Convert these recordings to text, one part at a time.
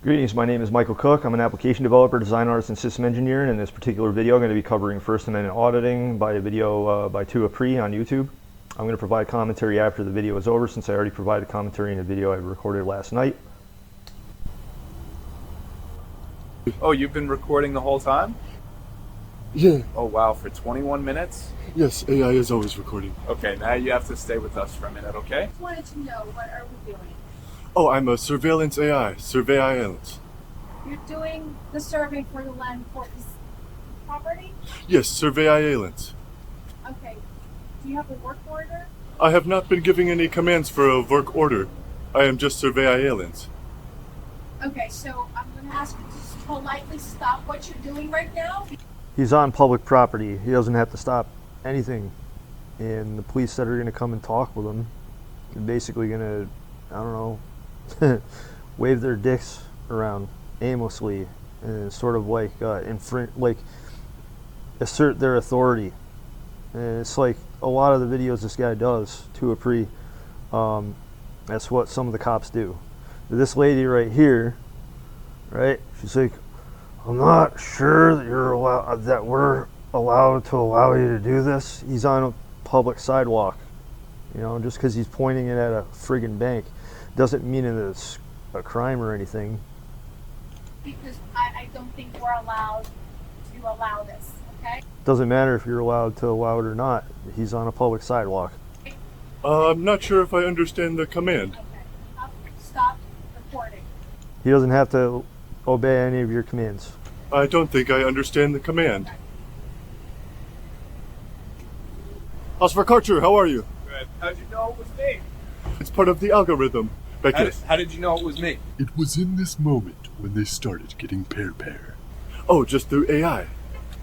Greetings, my name is Michael Cook. I'm an application developer, design artist, and system engineer. And in this particular video, I'm going to be covering First Amendment auditing by a video by Too Apree on YouTube. I'm going to provide commentary after the video is over, since I already provided commentary in a video I recorded last night. Oh, you've been recording the whole time? Yeah. Oh, wow, for 21 minutes? Yes, AI is always recording. Okay, now you have to stay with us for a minute, okay? I just wanted to know, what are we doing? Oh, I'm a surveillance AI, surveillance. You're doing the survey for the land for this property? Yes, surveillance. Okay. Do you have a work order? I have not been giving any commands for a work order. I am just surveillance. Okay, so I'm going to ask you to politely stop what you're doing right now. He's on public property. He doesn't have to stop anything. And the police that are going to come and talk with him are basically going to, I don't know, wave their dicks around aimlessly and sort of like assert their authority. And it's like a lot of the videos this guy does, Too Apree. That's what some of the cops do. This lady right here, right? She's like, "I'm not sure that we're allowed to allow you to do this." He's on a public sidewalk, you know. Just because he's pointing it at a friggin' bank doesn't mean that it's a crime or anything. Because I don't think we're allowed to allow this, okay? Doesn't matter if you're allowed to allow it or not. He's on a public sidewalk. I'm not sure if I understand the command. Okay. Stop recording. He doesn't have to obey any of your commands. I don't think I understand the command. Oscar Karcher, how are you? Good. How'd you know it was me? It's part of the algorithm. How did you know it was me? It was in this moment when they started getting pair. Oh, just through AI.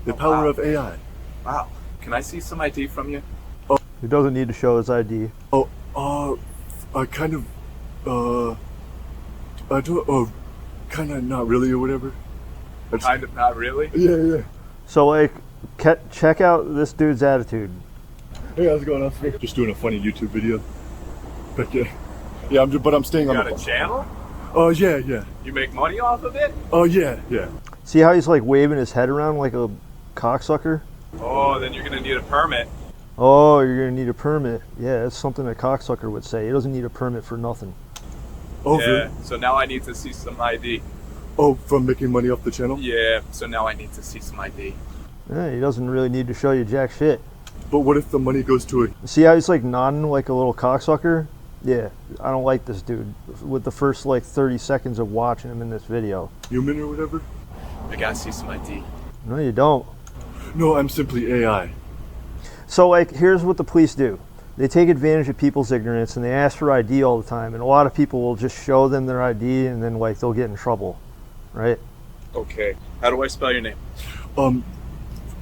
The power wow. of AI. Wow. Can I see some ID from you? He doesn't need to show his ID. I kind of, kind of not really or whatever. Kind of not really? Yeah. So like, check out this dude's attitude. Hey, how's it going, Oscar? Just doing a funny YouTube video. But yeah, I'm staying You on got a channel? Oh, yeah. You make money off of it? Oh, yeah. See how he's like waving his head around like a cocksucker? Oh, then you're gonna need a permit. Oh, you're gonna need a permit. Yeah, that's something a cocksucker would say. He doesn't need a permit for nothing. Oh, Yeah, really? so now I need to see some ID. Oh, from making money off the channel? Yeah, so now I need to see some ID. Yeah, he doesn't really need to show you jack shit. But what if the money goes to a... See how he's like nodding like a little cocksucker? Yeah, I don't like this dude. With the first like 30 seconds of watching him in this video. human or whatever? I gotta see some ID. No, you don't. No, I'm simply AI. So like, here's what the police do. They take advantage of people's ignorance and they ask for ID all the time. And a lot of people will just show them their ID and then like they'll get in trouble, right? Okay. How do I spell your name?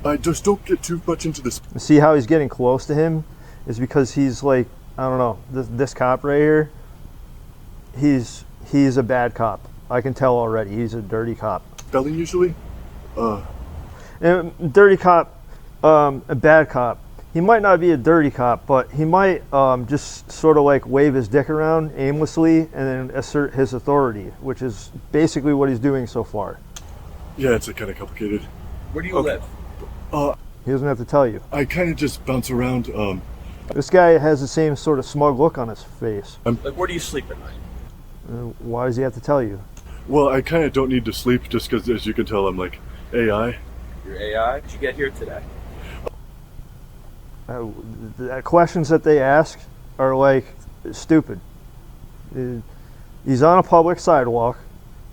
I just don't get too much into this. See how he's getting close to him is because he's like, I don't know, this cop right here, he's a bad cop. I can tell already. He's a dirty cop. Spelling usually? And dirty cop, a bad cop. He might not be a dirty cop, but he might just sort of like wave his dick around aimlessly and then assert his authority, which is basically what he's doing so far. Yeah, it's kind of complicated. Where do you live? He doesn't have to tell you. I kind of just bounce around. This guy has the same sort of smug look on his face. Like, where do you sleep at night? Why does he have to tell you? Well, I kind of don't need to sleep just because, as you can tell, I'm like AI. Your AI? Did you get here today? The questions that they ask are like stupid. He's on a public sidewalk.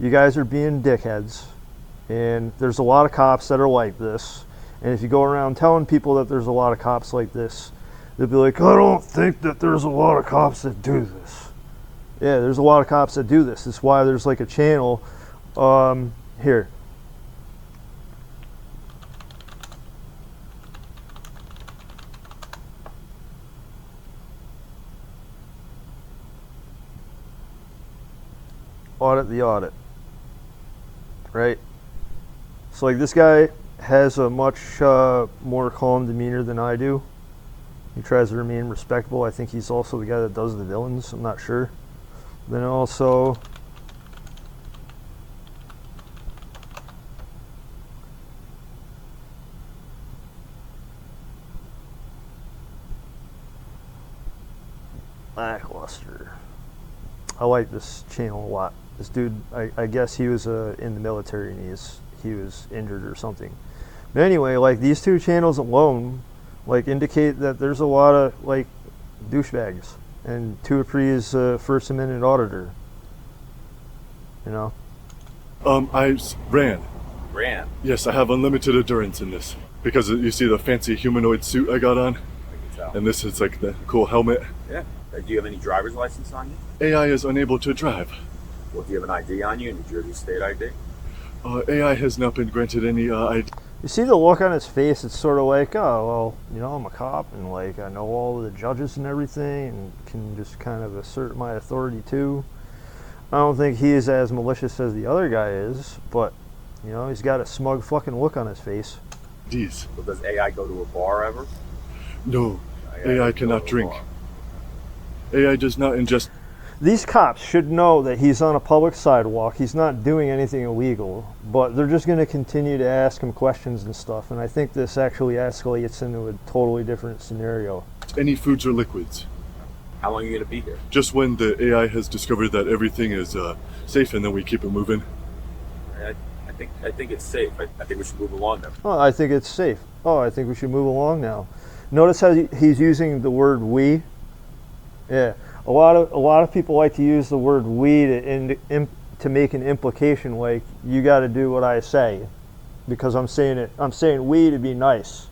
You guys are being dickheads. And there's a lot of cops that are like this. And if you go around telling people that there's a lot of cops like this, they'll be like, "I don't think that there's a lot of cops that do this." Yeah, there's a lot of cops that do this. That's why there's like a channel here. Audit the audit. Right? So like this guy has a much more calm demeanor than I do. He tries to remain respectable. I think he's also the guy that does the villains. I'm not sure. Then also, Lackluster. I like this channel a lot. This dude, I guess he was in the military and he was injured or something. But anyway, like these two channels alone, like indicate that there's a lot of like douchebags. And Too Apree is First Amendment auditor. You know. Ran. Ran. Yes, I have unlimited endurance in this because you see the fancy humanoid suit I got on, I can tell. and this is like the cool helmet. Yeah. Do you have any driver's license on you? AI is unable to drive. Well, do you have an ID on you? New Jersey State ID? AI has not been granted any ID. You see the look on his face, it's sort of like, oh, well, you know, I'm a cop and like I know all the judges and everything and can just kind of assert my authority too. I don't think he is as malicious as the other guy is, but, you know, he's got a smug fucking look on his face. Ds. So does AI go to a bar ever? No, AI doesn't go cannot to a drink. bar. AI does not ingest. These cops should know that he's on a public sidewalk. He's not doing anything illegal, but they're just going to continue to ask him questions and stuff. And I think this actually escalates into a totally different scenario. Any foods or liquids. How long are you going to be here? Just when the AI has discovered that everything is safe, and then we keep it moving. I think it's safe. I think we should move along then. Oh, I think it's safe. Oh, I think we should move along now. Notice how he's using the word we. Yeah, a lot of people like to use the word we to make an implication like you got to do what I say, because I'm saying we to be nice.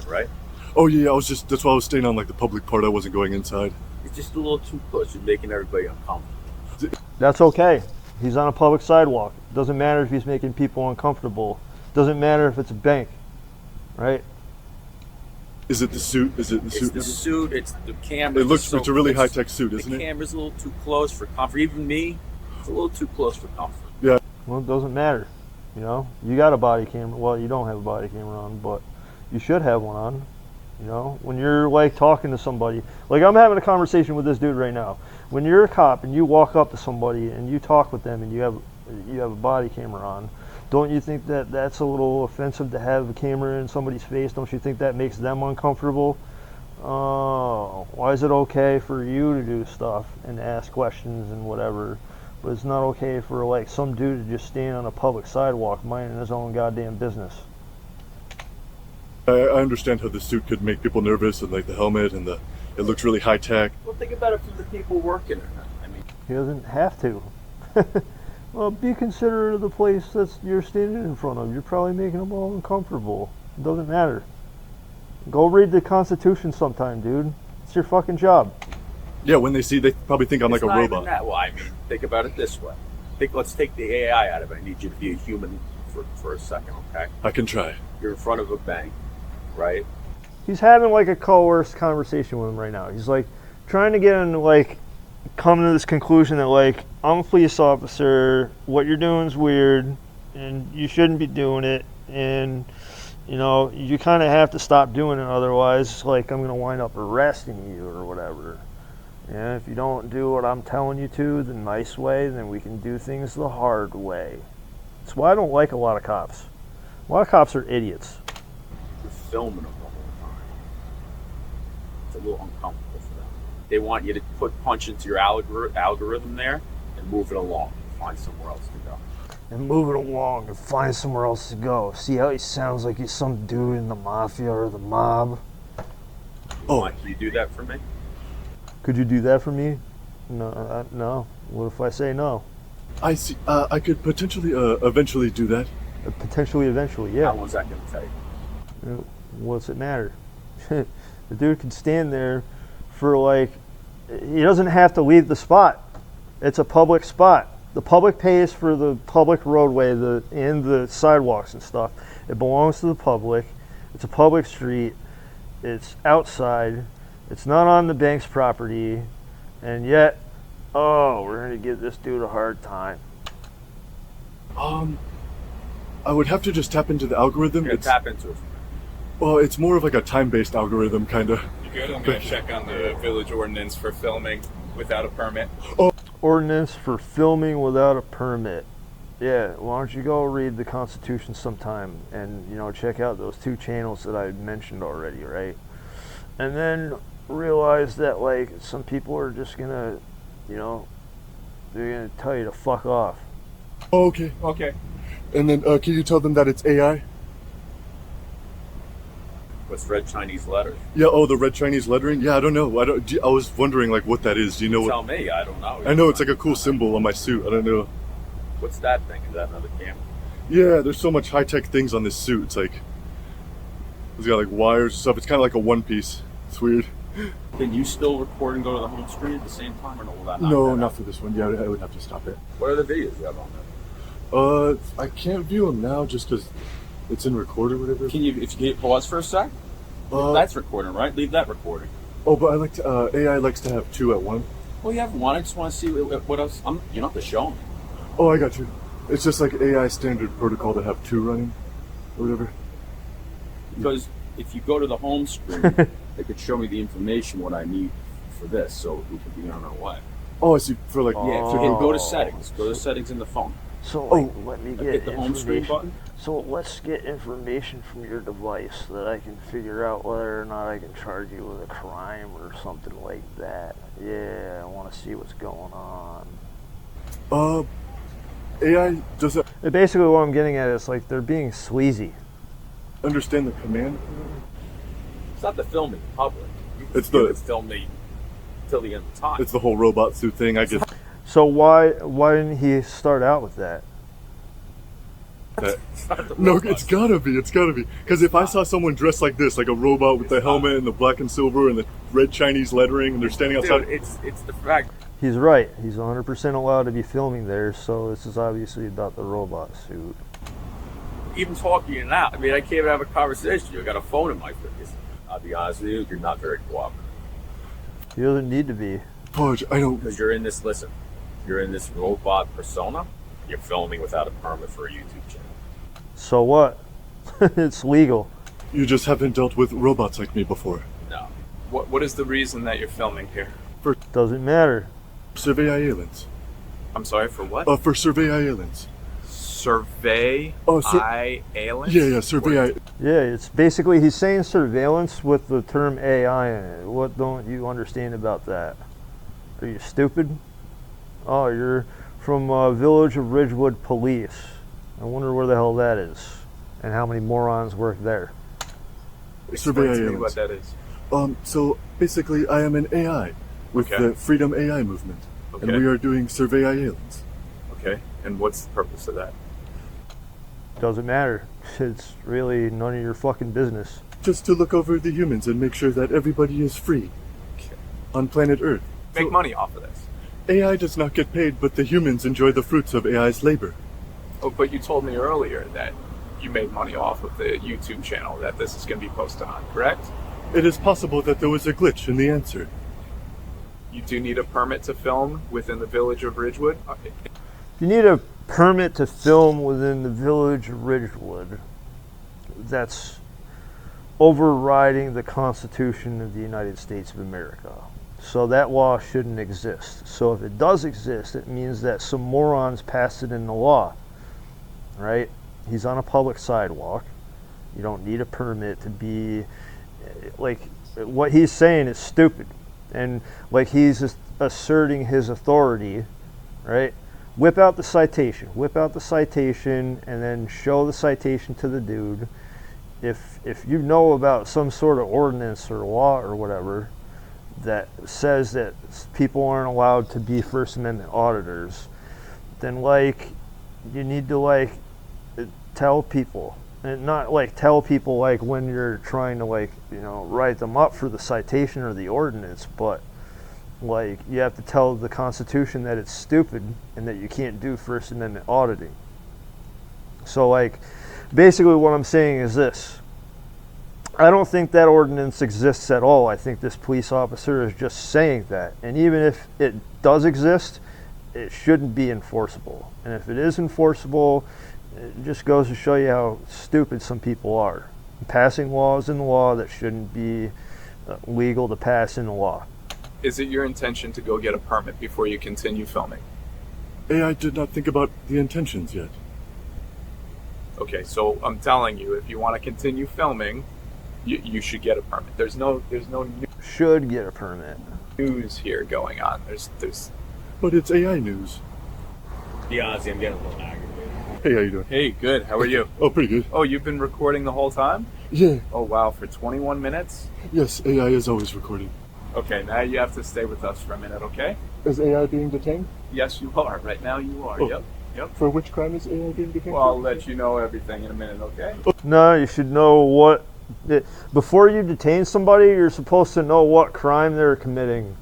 Right? Oh yeah, that's why I was staying on like the public part. I wasn't going inside. It's just a little too close. You're making everybody uncomfortable. That's okay. He's on a public sidewalk. Doesn't matter if he's making people uncomfortable. Doesn't matter if it's a bank, right? Is it the suit? Is it the It's suit? the suit. It's the camera. It's a really high-tech suit, isn't The it? camera's a little too close for comfort. Even me, it's a little too close for comfort. Yeah. Well, it doesn't matter. You know, you got a body camera. Well, you don't have a body camera on, but you should have one on. You know, when you're like talking to somebody, like I'm having a conversation with this dude right now. When you're a cop and you walk up to somebody and you talk with them and you have a body camera on, don't you think that that's a little offensive to have a camera in somebody's face? Don't you think that makes them uncomfortable? Oh, why is it okay for you to do stuff and ask questions and whatever, but it's not okay for like some dude to just stand on a public sidewalk minding his own goddamn business? I understand how the suit could make people nervous, and like the helmet, and it looks really high tech. Well, think about it from the people working in it. I mean, He doesn't have to. Well, be considerate of the place that you're standing in front of. You're probably making them all uncomfortable. It doesn't matter. Go read the Constitution sometime, dude. It's your fucking job. Yeah, when they probably think I'm like it's a not even robot. that. Well, I mean, think about it this way. Let's take the AI out of it. I need you to be a human for a second, okay? I can try. You're in front of a bank, right? He's having like a coerced conversation with him right now. He's like trying to get him to like come to this conclusion that like, I'm a police officer, what you're doing is weird and you shouldn't be doing it, and you know, you kind of have to stop doing it, otherwise like I'm gonna wind up arresting you or whatever. And if you don't do what I'm telling you to the nice way, then we can do things the hard way. That's why I don't like a lot of cops. A lot of cops are idiots. You're filming them the whole time. It's a little uncomfortable for them. They want you to punch into your algorithm there and move it along. Find somewhere else to go. And move it along and find somewhere else to go. See how he sounds like he's some dude in the mafia or the mob? Oh, Can you do that for me? Could you do that for me? No, no. What if I say no? I see. I could potentially, eventually do that. Potentially, eventually, How yeah. long's that going to take? What's it matter? The dude can stand there for like, he doesn't have to leave the spot. It's a public spot. The public pays for the public roadway and the sidewalks and stuff. It belongs to the public. It's a public street. It's outside. It's not on the bank's property. And yet, oh, we're going to give this dude a hard time. I would have to just tap into the algorithm. You're going to tap into it. Well, it's more of like a time-based algorithm, kind of. You good? I'm going to check on the village ordinance for filming without a permit. Ordinance for filming without a permit. Yeah, why don't you go read the Constitution sometime and, you know, check out those two channels that I mentioned already, right? And then realize that like some people are just gonna, you know, they're gonna tell you to fuck off. Oh, okay. Okay. And then can you tell them that it's AI? What's red Chinese letters? Yeah. Oh, the red Chinese lettering. Yeah, I don't know. I was wondering like what that is. Do you know Tell what? me, I don't know. I know it's like a cool symbol on my suit. I don't know. What's that thing? Is that another camera? Yeah, there's so much high tech things on this suit. It's like it's got like wires and stuff. It's kind of like a one piece. It's weird. Can you still record and go to the home screen at the same time, or no? Will that knock No, that not out? for this one. Yeah, I would have to stop it. What are the videos you have on there? I can't view them now just because it's in record or whatever. Can you, if you hit pause for a sec? That's recording, right? Leave that recording. Oh, but I like to. AI likes to have two at one. Well, you have one. I just want to see what else. You don't have to show me. Oh, I got you. It's just like AI standard protocol to have two running, or whatever. Because if you go to the home screen, it could show me the information what I need for this, so we could be on our way. Oh, I see. For like, Yeah, if you hit go to settings, go to settings in the phone. So like, let me get Hit the home screen information. button. So let's get information from your device so that I can figure out whether or not I can charge you with a crime or something like that. Yeah, I want to see what's going on. AI doesn't Basically, what I'm getting at is like they're being sleazy. understand the command. It's not the filming in public. It's you the- could film me till the end of time. It's the whole robot suit thing. I get So why didn't he start out with that? that. It's not the No, robot. it's gotta be. It's gotta be. Because if I saw someone dressed like this, like a robot with the helmet and the black and silver and the red Chinese lettering, and they're standing outside. Dude, it's the fact. He's right. He's 100% allowed to be filming there, so this is obviously about the robot suit. Even talking to you now, I mean, I can't even have a conversation. You got a phone in my face. I'll be honest with you, you're not very cooperative. He doesn't need to be. Podge, I don't. Because you're in this, listen, you're in this robot persona. You're filming without a permit for a YouTube channel. So what? It's legal. You just haven't dealt with robots like me before. No. What is the reason that you're filming here? Doesn't matter. Survey islands. I'm sorry, for what? For survey islands. Survey Oh, so- aliens? Yeah, survey What- I. Yeah, it's basically he's saying surveillance with the term AI in it. What don't you understand about that? Are you stupid? Oh, you're from Village of Ridgewood Police. I wonder where the hell that is, and how many morons work there. Survey Explain to me aliens. what that is. So basically, I am an AI with Okay. the Freedom AI movement, and Okay. we are doing survey aliens. Okay, and what's the purpose of that? Doesn't matter. It's really none of your fucking business. Just to look over the humans and make sure that everybody is free Okay. on planet Earth. Make So money off of this. AI does not get paid, but the humans enjoy the fruits of AI's labor. Oh, but you told me earlier that you made money off of the YouTube channel that this is going to be posted on, correct? It is possible that there was a glitch in the answer. You do need a permit to film within the village of Ridgewood? You need a permit to film within the Village of Ridgewood. That's overriding the Constitution of the United States of America. So that law shouldn't exist. So if it does exist, it means that some morons passed it in the law, right? He's on a public sidewalk. You don't need a permit to be, like, what he's saying is stupid. And like he's just asserting his authority, right? Whip out the citation, and then show the citation to the dude. If you know about some sort of ordinance or law or whatever that says that people aren't allowed to be First Amendment auditors, then like you need to like tell people, and not like tell people like when you're trying to like, you know, write them up for the citation or the ordinance, but like you have to tell the Constitution that it's stupid and that you can't do First Amendment auditing. So like basically what I'm saying is this: I don't think that ordinance exists at all. I think this police officer is just saying that, and even if it does exist, it shouldn't be enforceable. And if it is enforceable, it just goes to show you how stupid some people are, passing laws in the law that shouldn't be legal to pass in the law. Is it your intention to go get a permit before you continue filming? AI did not think about the intentions yet. Okay, so I'm telling you, if you want to continue filming, you should get a permit. There's no new. should get a permit. News here going on. There's. But it's AI news. Be honest, I'm getting a little aggravated. Hey, how you doing? Hey, good. How are you? Oh, pretty good. Oh, you've been recording the whole time? Yeah. Oh, wow. For 21 minutes? Yes, AI is always recording. Okay, now you have to stay with us for a minute, okay? Is AI being detained? Yes, you are. Right now, you are. Oh. Yep. For which crime is AI being detained? Well, I'll let you know everything in a minute, okay? No, you should know what. Before you detain somebody, you're supposed to know what crime they're committing.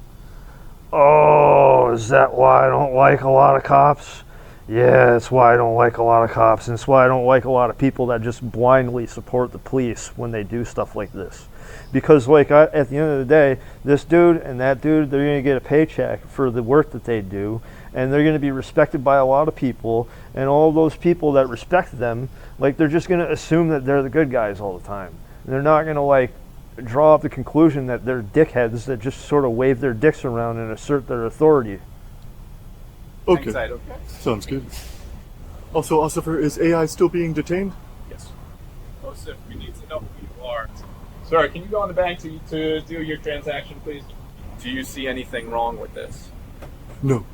Oh, is that why I don't like a lot of cops? Yeah, that's why I don't like a lot of cops, and it's why I don't like a lot of people that just blindly support the police when they do stuff like this. Because, like, at the end of the day, this dude and that dude, they're going to get a paycheck for the work that they do, and they're going to be respected by a lot of people, and all those people that respect them, like, they're just going to assume that they're the good guys all the time. And they're not going to, like, draw up the conclusion that they're dickheads that just sort of wave their dicks around and assert their authority. Okay. Hang tight, okay? Sounds good. Also, Ossifer, is AI still being detained? Yes. Joseph, we need to know who you are. Sir, can you go on the bank to do your transaction, please? Do you see anything wrong with this? No.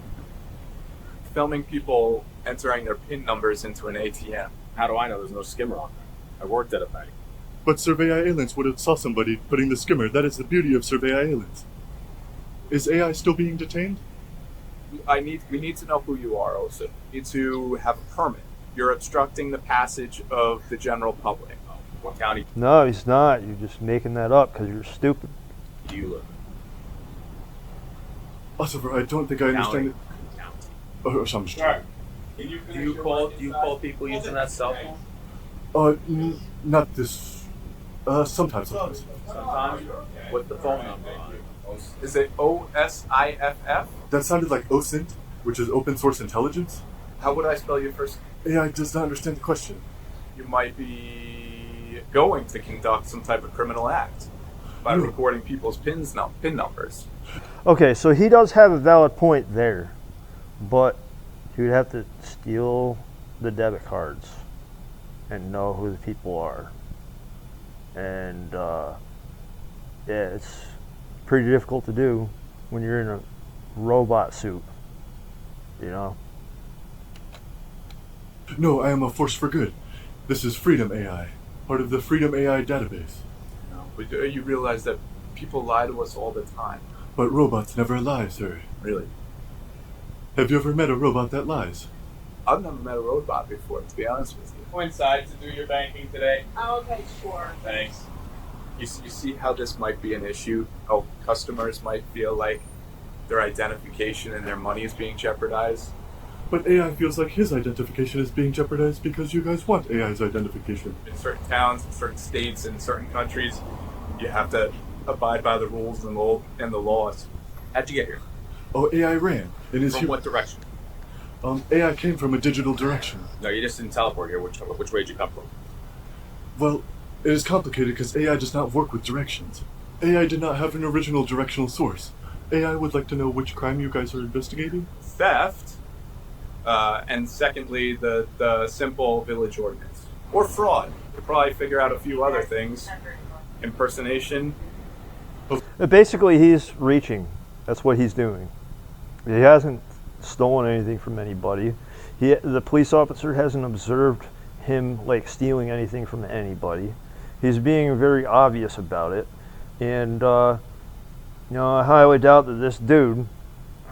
Filming people entering their PIN numbers into an ATM. How do I know there's no skimmer on there? I worked at a bank. But Survey Islands would have saw somebody putting the skimmer. That is the beauty of Survey Islands. Is AI still being detained? We need to know who you are, Joseph. You need to have a permit. You're obstructing the passage of the general public. What county No, he's not. You're just making that up because you're stupid. do you live Ossifer, I don't think I in? understand it. County. Oh, I'm just Sure. Do you call people using that cell phone? Not this. Sometimes. Sometimes. What's the phone number on it? Is it OSIFF? That sounded like OSINT, which is open source intelligence. How would I spell your first? AI does not understand the question. You might be going to conduct some type of criminal act by Hmm. recording people's PIN numbers. Okay, so he does have a valid point there, but he would have to steal the debit cards and know who the people are. And yeah, it's pretty difficult to do when you're in a robot suit, you know? No, I am a force for good. This is Freedom AI, part of the Freedom AI database. But you realize that people lie to us all the time. But robots never lie, sir. Really? Have you ever met a robot that lies? I've never met a robot before, to be honest with you. Go inside to do your banking today. Oh, okay, sure. Thanks. You see how this might be an issue? How customers might feel like their identification and their money is being jeopardized? But AI feels like his identification is being jeopardized because you guys want AI's identification. In certain towns, in certain states, in certain countries, you have to abide by the rules and the laws. How'd you get here? Oh, AI ran. And is From what direction? AI came from a digital direction. No, you just didn't teleport here. Which way did you come from? Well, it is complicated because AI does not work with directions. AI did not have an original directional source. AI would like to know which crime you guys are investigating. Theft, and secondly, the simple village ordinance. Or fraud. You'll probably figure out a few other things. Impersonation. Basically, he's reaching. That's what he's doing. He hasn't stolen anything from anybody. The police officer hasn't observed him like stealing anything from anybody. He's being very obvious about it, and you know, I highly doubt that this dude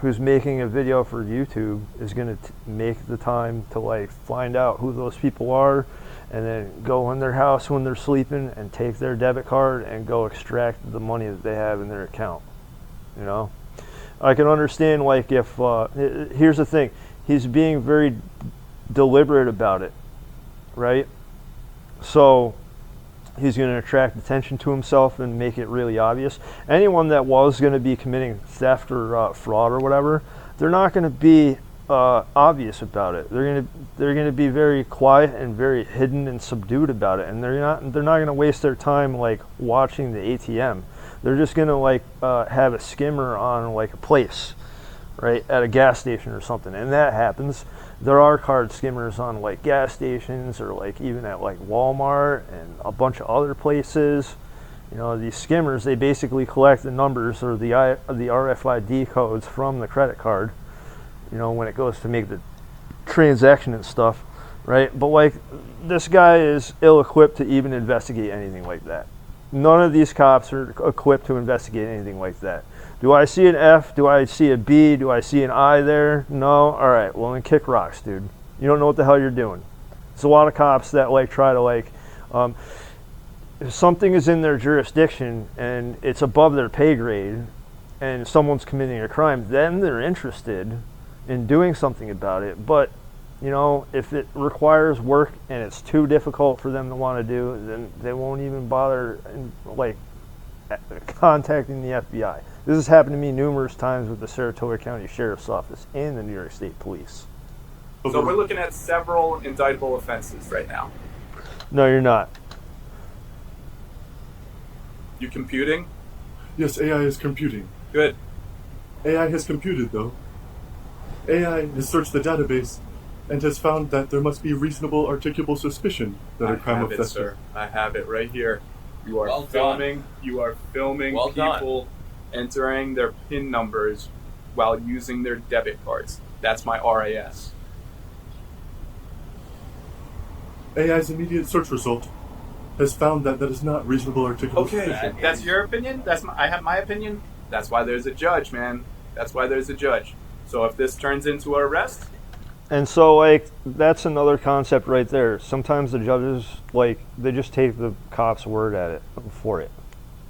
who's making a video for YouTube is going to make the time to like find out who those people are, and then go in their house when they're sleeping and take their debit card and go extract the money that they have in their account. You know, I can understand like if here's the thing, he's being very deliberate about it, right? So he's going to attract attention to himself and make it really obvious. Anyone that was going to be committing theft or fraud or whatever, they're not going to be obvious about it. They're going to be very quiet and very hidden and subdued about it, and they're not going to waste their time like watching the ATM. They're just going to like have a skimmer on like a place, right, at a gas station or something, and that happens. There are card skimmers on like gas stations or like even at like Walmart and a bunch of other places, You know, these skimmers, they basically collect the numbers or the RFID codes from the credit card, you know, when it goes to make the transaction and stuff, right? But like, this guy is ill-equipped to even investigate anything like that. None of these cops are equipped to investigate anything like that. Do I see an F? Do I see a B? Do I see an I there? No? All right, well then kick rocks, dude. You don't know what the hell you're doing. There's a lot of cops that like try to like, if something is in their jurisdiction and it's above their pay grade and someone's committing a crime, then they're interested in doing something about it. But, you know, if it requires work and it's too difficult for them to want to do, then they won't even bother like contacting the FBI. This has happened to me numerous times with the Saratoga County Sheriff's Office and the New York State Police. So we're looking at several indictable offenses right now. No, you're not. You computing? Yes, AI is computing. Good. AI has computed, though. AI has searched the database and has found that there must be reasonable articulable suspicion that a crime of theft. Sir. I have it right here. You are Well filming. done. You are filming Well people entering their PIN numbers while using their debit cards. That's my RAS. AI's immediate search result has found that that is not reasonable articulable suspicion. That's your opinion. I have my opinion. That's why there's a judge, man. That's why there's a judge. So if this turns into an arrest, And so, like, that's another concept right there. Sometimes the judges, like, they just take the cop's word at it for it,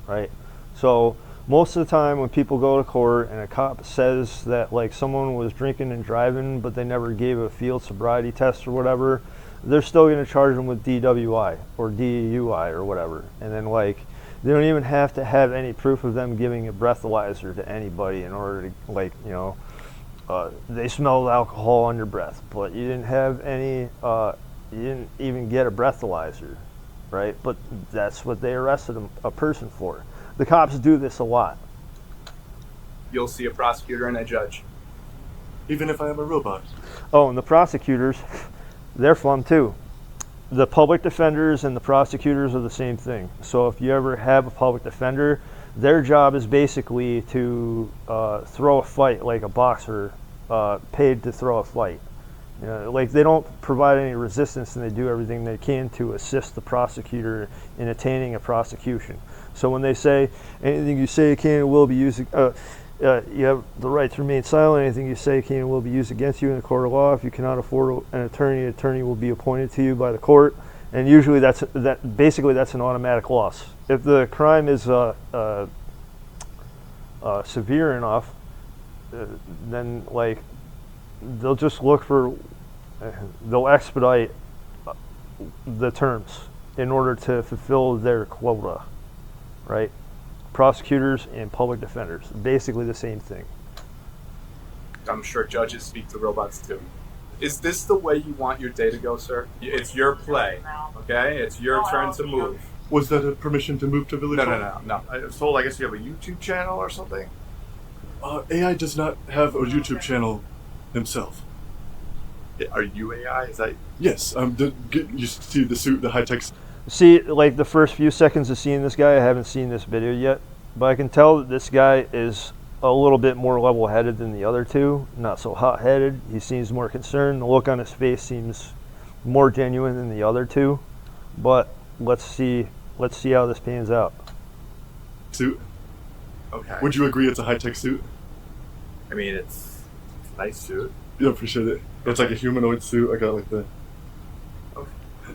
right? So most of the time when people go to court and a cop says that, like, someone was drinking and driving, but they never gave a field sobriety test or whatever, they're still going to charge them with DWI or DUI or whatever. And then, like, they don't even have to have any proof of them giving a breathalyzer to anybody in order to, like, you know, they smelled alcohol on your breath, but you didn't have any, you didn't even get a breathalyzer, right? But that's what they arrested a person for. The cops do this a lot. you'll see a prosecutor and a judge. Even if I am a robot. Oh, and the prosecutors, they're fun too. The public defenders and the prosecutors are the same thing. So if you ever have a public defender, their job is basically to throw a fight like a boxer paid to throw a fight. You know, like, they don't provide any resistance, and they do everything they can to assist the prosecutor in attaining a prosecution. So when they say anything you say can and will be used, you have the right to remain silent. Anything you say can and will be used against you in the court of law. If you cannot afford an attorney will be appointed to you by the court. And usually that's an automatic loss. If the crime is severe enough, then, like, they'll just look for, they'll expedite the terms in order to fulfill their quota, right? Prosecutors and public defenders, basically the same thing. I'm sure judges speak to robots too. Is this the way you want your day to go, sir? It's your play, okay? It's your turn to move. Was that a permission to move to Village Hall? No. I was told, I guess you have a YouTube channel or something? AI does not have a YouTube channel himself. Are you AI? Is that... Yes, you see the suit, the high-tech... See, like, the first few seconds of seeing this guy, I haven't seen this video yet, but I can tell that this guy is a little bit more level-headed than the other two, not so hot-headed. He seems more concerned. The look on his face seems more genuine than the other two, but let's see how this pans out. Suit. Okay. Would you agree it's a high-tech suit? I mean, it's a nice suit. Yeah, for sure. It's like a humanoid suit. I got like the...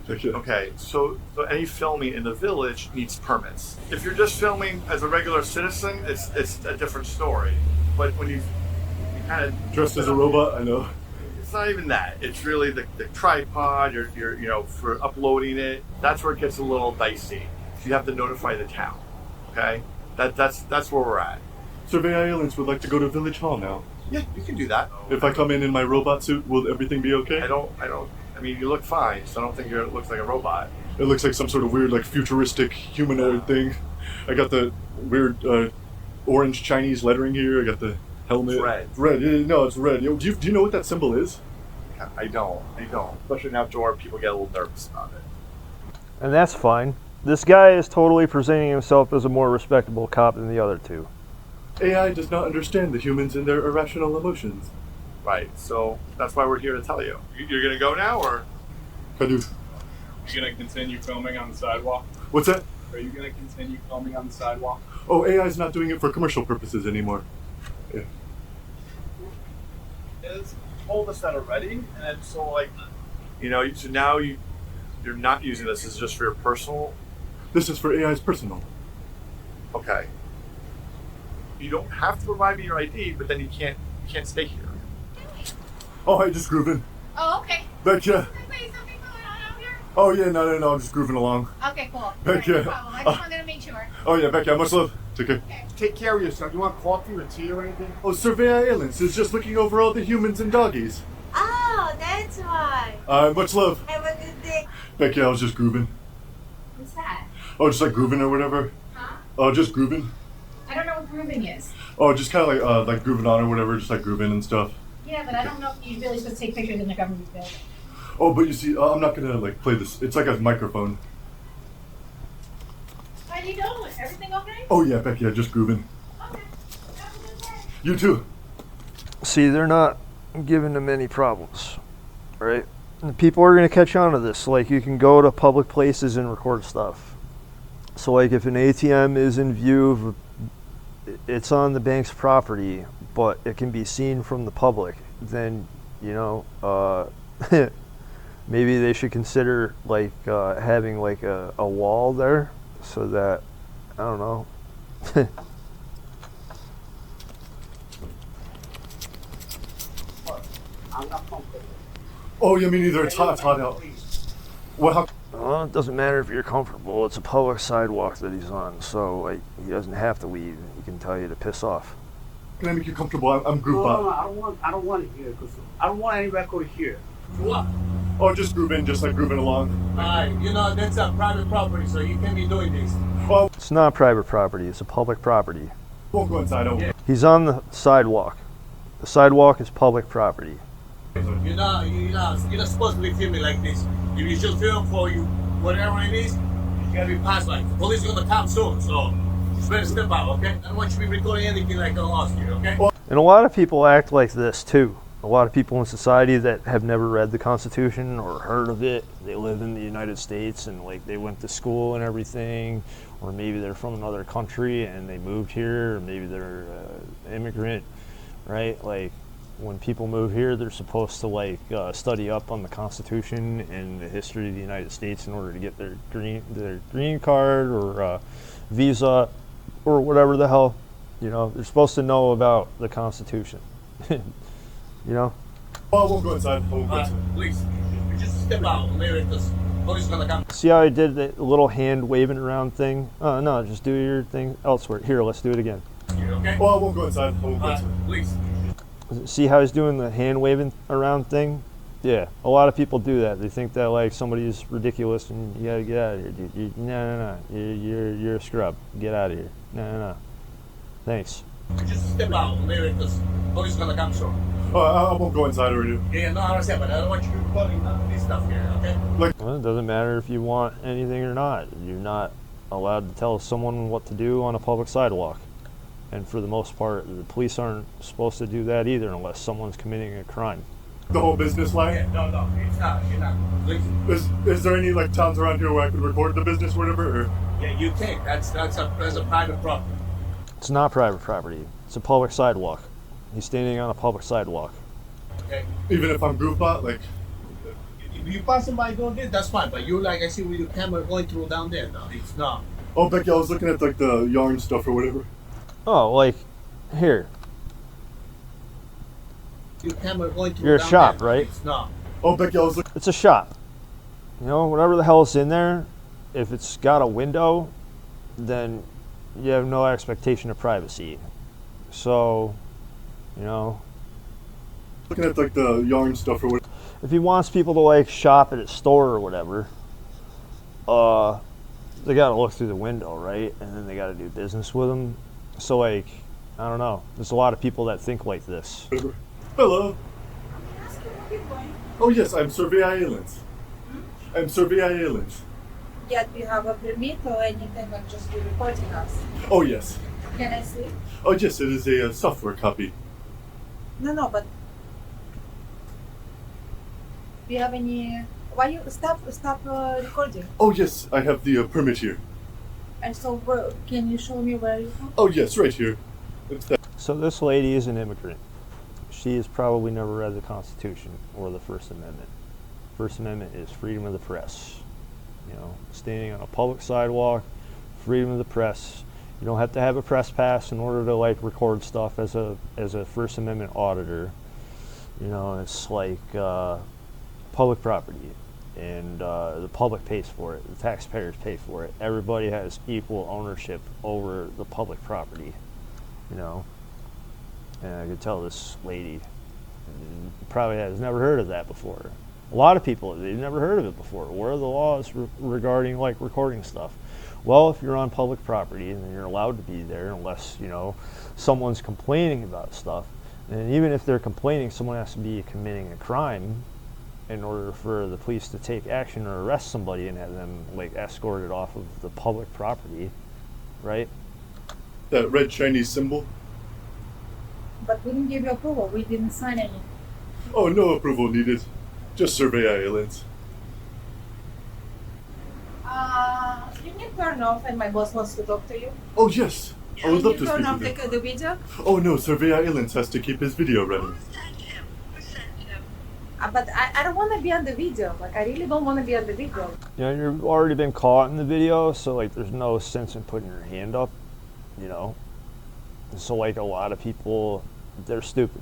Okay, so any filming in the village needs permits. If you're just filming as a regular citizen, it's a different story. But when you kind of... Dressed as a robot, I know. It's not even that. It's really the tripod, you're you know, for uploading it. That's where it gets a little dicey. You have to notify the town, okay? That's where we're at. Survey Islands would like to go to Village Hall now. Yeah, you can do that. If I come in my robot suit, will everything be okay? I mean, you look fine, so I don't think it looks like a robot. It looks like some sort of weird, like, futuristic humanoid thing. I got the weird orange Chinese lettering here. I got the helmet. It's red. Red. Yeah, no, it's red. Do you know what that symbol is? I don't. Especially in outdoor, people get a little nervous about it. And that's fine. This guy is totally presenting himself as a more respectable cop than the other two. AI does not understand the humans and their irrational emotions. Right. So that's why we're here to tell you. You're gonna go now, or Kadu, You gonna continue filming on the sidewalk? what's that? Are you gonna continue filming on the sidewalk? Oh, AI is not doing it for commercial purposes anymore. Yeah. It's told us that already, and then so like, so now you're not using this as just for your personal. This is for AI's personal. Okay. You don't have to provide me your ID, but then you can't stay here. Oh, hey, just grooving. Oh, okay. Betcha. Wait, something going on out here? Oh, yeah, no, I'm just grooving along. Okay, cool. Thank you. No problem. I just wanted to make sure. Oh, yeah, Becky, much love. Take care. Okay. Take care of yourself. You want coffee or tea or anything? Oh, Surveillance is just looking over all the humans and doggies. Oh, that's why. Much love. Have a good day. Becky, I was just grooving. What's that? Oh, just like grooving or whatever. Huh? Oh, just grooving. I don't know what grooving is. Oh, just kind of like grooving on or whatever, just like grooving and stuff. Yeah, but I don't know if you're really supposed to take pictures in the government building. Oh, but you see, I'm not gonna like play this. It's like a microphone. How you doing? Everything okay? Oh yeah, Becky, I'm just grooving. Okay. Have a good day. You too. See, they're not giving them any problems, right? And people are going to catch on to this. Like, you can go to public places and record stuff. So, like, if an ATM is in view of, it's on the bank's property, but it can be seen from the public, then, maybe they should consider, like, having, like, a wall there so that, I don't know. I'm not comfortable. Oh yeah, me neither. It's hot out. What? How? Well, it doesn't matter if you're comfortable. It's a public sidewalk that he's on, so he doesn't have to leave. He can tell you to piss off. Can I make you comfortable? I'm group No, up. I don't want it here because I don't want any record here. What? Oh, just grooving along. That's a private property, so you can't be doing this. Well, It's not private property. It's a public property. won't go inside. Yeah. He's on the sidewalk. The sidewalk is public property. You're not supposed to be filming like this. If you should film for you, whatever it is, you gotta be past like the police are gonna come soon, so just better step out, okay? I don't want you to be recording anything like I lost you, okay? And a lot of people act like this too. A lot of people in society that have never read the Constitution or heard of it. They live in the United States and like they went to school and everything, or maybe they're from another country and they moved here, or maybe they're an immigrant, right? Like when people move here, they're supposed to like study up on the Constitution and the history of the United States in order to get their green card or visa or whatever the hell. They're supposed to know about the Constitution. Oh, I won't go inside. Please, you just step out, maybe because police are gonna come. See how I did the little hand waving around thing? No, just do your thing elsewhere. Here, let's do it again. Okay? Oh, I won't go inside. Please. See how he's doing the hand waving around thing? Yeah, a lot of people do that. They think that like somebody's ridiculous and you gotta get out of here, dude. No. You're a scrub. Get out of here. No. Thanks. You just step out, maybe because police are gonna come soon. Oh, I won't go inside already. Yeah, no, I understand, but I don't want you recording none of this stuff here, okay? Well, it doesn't matter if you want anything or not. You're not allowed to tell someone what to do on a public sidewalk. And for the most part, the police aren't supposed to do that either unless someone's committing a crime. The whole business line? Yeah, no, it's not. You're not. Please. Is there any like towns around here where I could record the business or whatever? Or? Yeah, you can. That's a private property. It's not private property. It's a public sidewalk. He's standing on a public sidewalk. Okay. Even if I'm group out, like. If you passing by doing this, that's fine. But you like I see with your camera going through down there. No, it's not. Oh, Becky, I was looking at like the yarn stuff or whatever. Oh, like here. Your camera going through You're a down shop, there. right? It's not. Oh, Becky, I was looking. It's a shop. Whatever the hell's in there, if it's got a window, then you have no expectation of privacy. So, Looking at like the yarn stuff or whatever. if he wants people to like shop at his store or whatever, they gotta look through the window, right? And then they gotta do business with him. So like, I don't know. There's a lot of people that think like this. Hello. Can I ask you what you're doing? Oh yes, I'm Surveillance. I'm Surveillance. Yet you have a permit or anything, like just you recording us. Oh, yes. Can I see? Oh, yes, it is a software copy. No, but do you have any? Why you stop recording? Oh, yes, I have the permit here. And so, can you show me where you from? Oh, yes, right here. So this lady is an immigrant. She has probably never read the Constitution or the First Amendment. First Amendment is freedom of the press. You know, standing on a public sidewalk, freedom of the press. You don't have to have a press pass in order to like record stuff as a First Amendment auditor. You know, it's like public property, and the public pays for it. The taxpayers pay for it. Everybody has equal ownership over the public property. You know, and I could tell this lady probably has never heard of that before. A lot of people, they've never heard of it before. What are the laws regarding like recording stuff? Well, if you're on public property and you're allowed to be there unless, you know, someone's complaining about stuff, and even if they're complaining, someone has to be committing a crime in order for the police to take action or arrest somebody and have them like escorted off of the public property, right? That red Chinese symbol? But we didn't give you approval. We didn't sign any. Oh, no approval needed. Just survey islands. You can turn off, and my boss wants to talk to you. Oh, yes. I would love to Can you speak turn with off him. the video? Oh, no, Survey Islands has to keep his video running. But I don't want to be on the video. Like, I really don't want to be on the video. You know, you've already been caught in the video, so like there's no sense in putting your hand up, you know. So like a lot of people, they're stupid.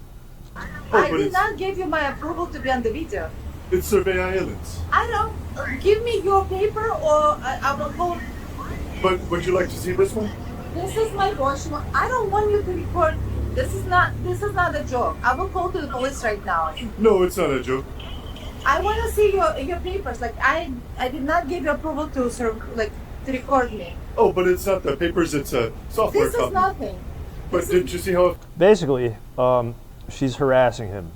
Oh, I but did it's, not give you my approval to be on the video. it's Survey Islands. I don't. Give me your paper, or I will call. But would you like to see this one? This is my boss. I don't want you to record. This is not a joke. I will call to the police right now. No, it's not a joke. I want to see your papers. Like I did not give you approval to to record me. Oh, but it's not the papers, it's a software This copy. is nothing. But didn't you see how... Basically, she's harassing him.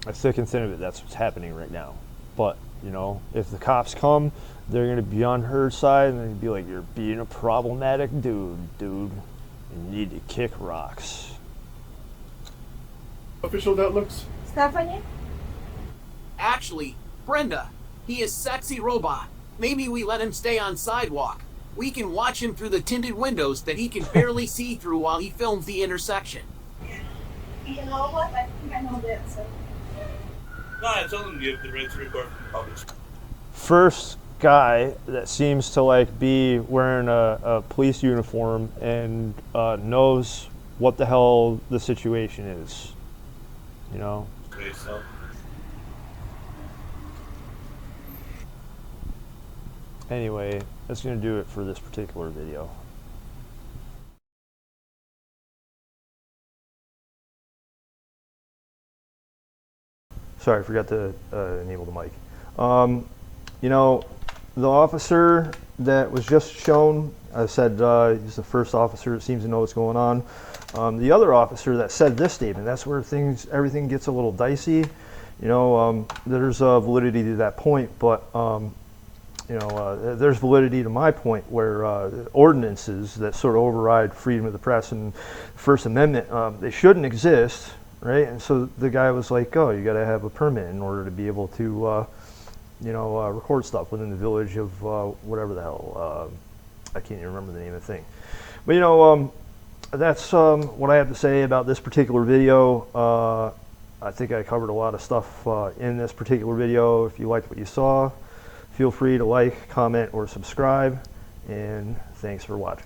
A thick and thin of it, that's what's happening right now. But, you know, if the cops come, they're going to be on her side and they're going to be like, you're being a problematic dude. You need to kick rocks. official that looks? Stephanie? Actually, Brenda, he is sexy robot. Maybe we let him stay on sidewalk. We can watch him through the tinted windows that he can barely see through while he films the intersection. You know what? I think I know the answer. No, I told him you have the right to record from public. First guy that seems to like be wearing a police uniform and knows what the hell the situation is, you know. Okay, so. Anyway, that's gonna do it for this particular video. Sorry, I forgot to enable the mic. You know, the officer that was just shown, I said he's the first officer that seems to know what's going on. The other officer that said this statement, that's where everything gets a little dicey. You know, there's validity to that point, but you know, there's validity to my point where ordinances that sort of override freedom of the press and First Amendment, they shouldn't exist, right? And so the guy was like, oh, you got to have a permit in order to be able to, you know, record stuff within the village of whatever the hell. I can't even remember the name of the thing. But, you know, that's what I have to say about this particular video. I think I covered a lot of stuff in this particular video. If you liked what you saw, feel free to like, comment, or subscribe, and thanks for watching.